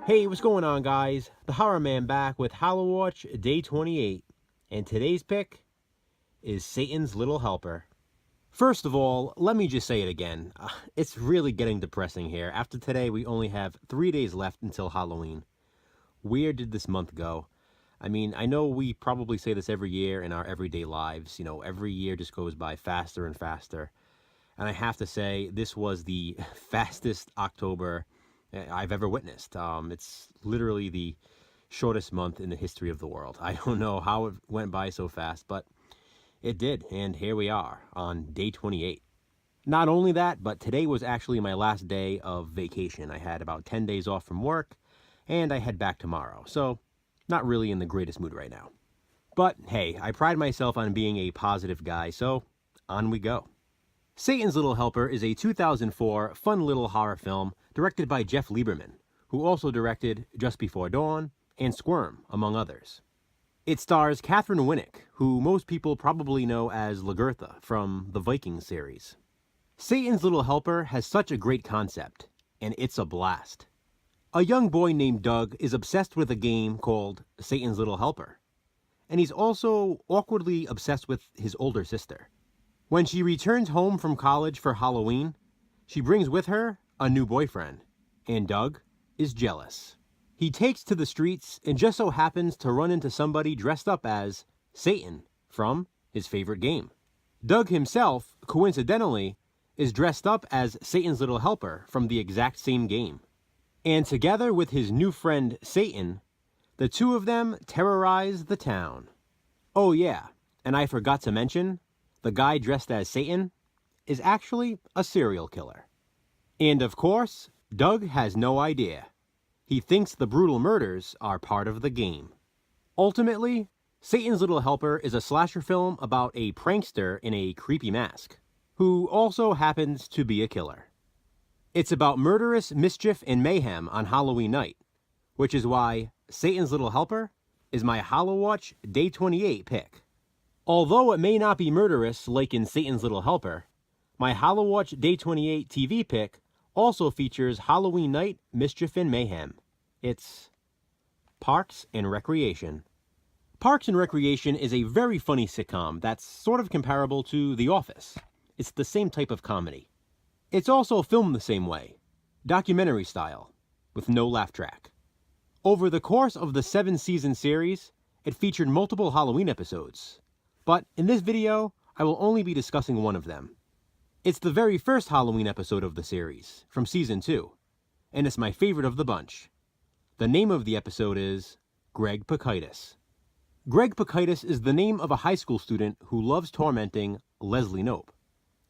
Hey, what's going on, guys? The Horror Man back with HALLOWATCH Day 28, and today's pick is Satan's Little Helper. First of all, let me just say it again. It's really getting depressing here. After today, we only have 3 days left until Halloween. Where did this month go? I mean, I know we probably say this every year in our everyday lives. You know, every year just goes by faster and faster. And I have to say, this was the fastest October I've ever witnessed. It's literally the shortest month in the history of the world. I don't know how it went by so fast, but it did, and here we are on day 28. Not only that, but today was actually my last day of vacation. I had about 10 days off from work, and I head back tomorrow, so not really in the greatest mood right now. But hey, I pride myself on being a positive guy, so on we go. Satan's Little Helper is a 2004 fun little horror film directed by Jeff Lieberman, who also directed Just Before Dawn and Squirm, among others. It stars Catherine Winnick, who most people probably know as Lagertha from the Vikings series. Satan's Little Helper has such a great concept, and it's a blast. A young boy named Doug is obsessed with a game called Satan's Little Helper, and he's also awkwardly obsessed with his older sister. When she returns home from college for Halloween, she brings with her a new boyfriend, and Doug is jealous. He takes to the streets and just so happens to run into somebody dressed up as Satan from his favorite game. Doug himself, coincidentally, is dressed up as Satan's Little Helper from the exact same game. And together with his new friend Satan, the two of them terrorize the town. Oh yeah, and I forgot to mention, the guy dressed as Satan is actually a serial killer. And of course, Doug has no idea. He thinks the brutal murders are part of the game. Ultimately, Satan's Little Helper is a slasher film about a prankster in a creepy mask, who also happens to be a killer. It's about murderous mischief and mayhem on Halloween night, which is why Satan's Little Helper is my HALLOWATCH Day 28 pick. Although it may not be murderous like in Satan's Little Helper, my HALLOWATCH Day 28 TV pick also features Halloween night mischief and mayhem. It's Parks and Recreation. Parks and Recreation is a very funny sitcom that's sort of comparable to The Office. It's the same type of comedy. It's also filmed the same way, documentary style, with no laugh track. Over the course of the 7-season series, it featured multiple Halloween episodes. But in this video, I will only be discussing one of them. It's the very first Halloween episode of the series, from season 2, and it's my favorite of the bunch. The name of the episode is Greg Pakitis. Greg Pakitis is the name of a high school student who loves tormenting Leslie Knope.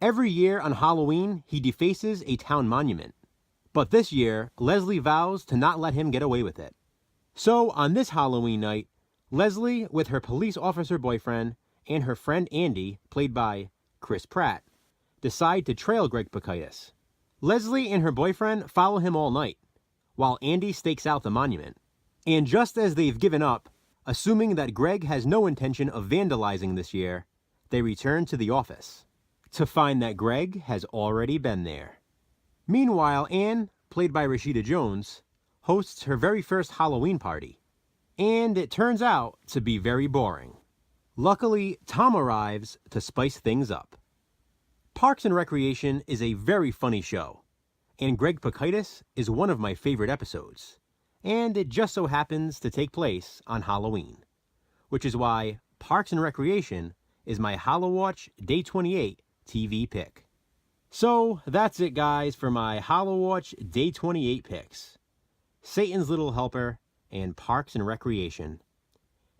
Every year on Halloween, he defaces a town monument. But this year, Leslie vows to not let him get away with it. So on this Halloween night, Leslie, with her police officer boyfriend, and her friend Andy, played by Chris Pratt, decide to trail Greg Pakitis. Leslie and her boyfriend follow him all night, while Andy stakes out the monument. And just as they've given up, assuming that Greg has no intention of vandalizing this year, they return to the office, to find that Greg has already been there. Meanwhile, Anne, played by Rashida Jones, hosts her very first Halloween party, and it turns out to be very boring. Luckily, Tom arrives to spice things up. Parks and Recreation is a very funny show, and Greg Pakitis is one of my favorite episodes, and it just so happens to take place on Halloween, which is why Parks and Recreation is my HALLOWATCH Day 28 TV pick. So that's it, guys, for my HALLOWATCH Day 28 picks. Satan's Little Helper and Parks and Recreation.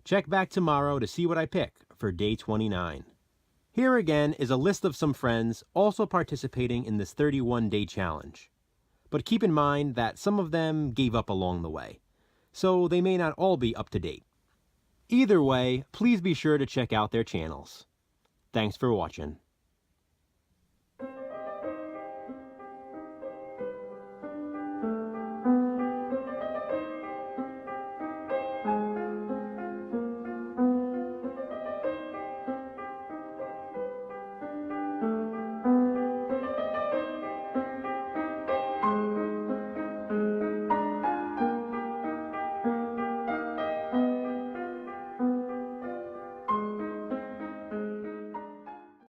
Check back tomorrow to see what I pick for Day 29. Here again is a list of some friends also participating in this 31-day challenge. But keep in mind that some of them gave up along the way, so they may not all be up to date. Either way, please be sure to check out their channels. Thanks for watching.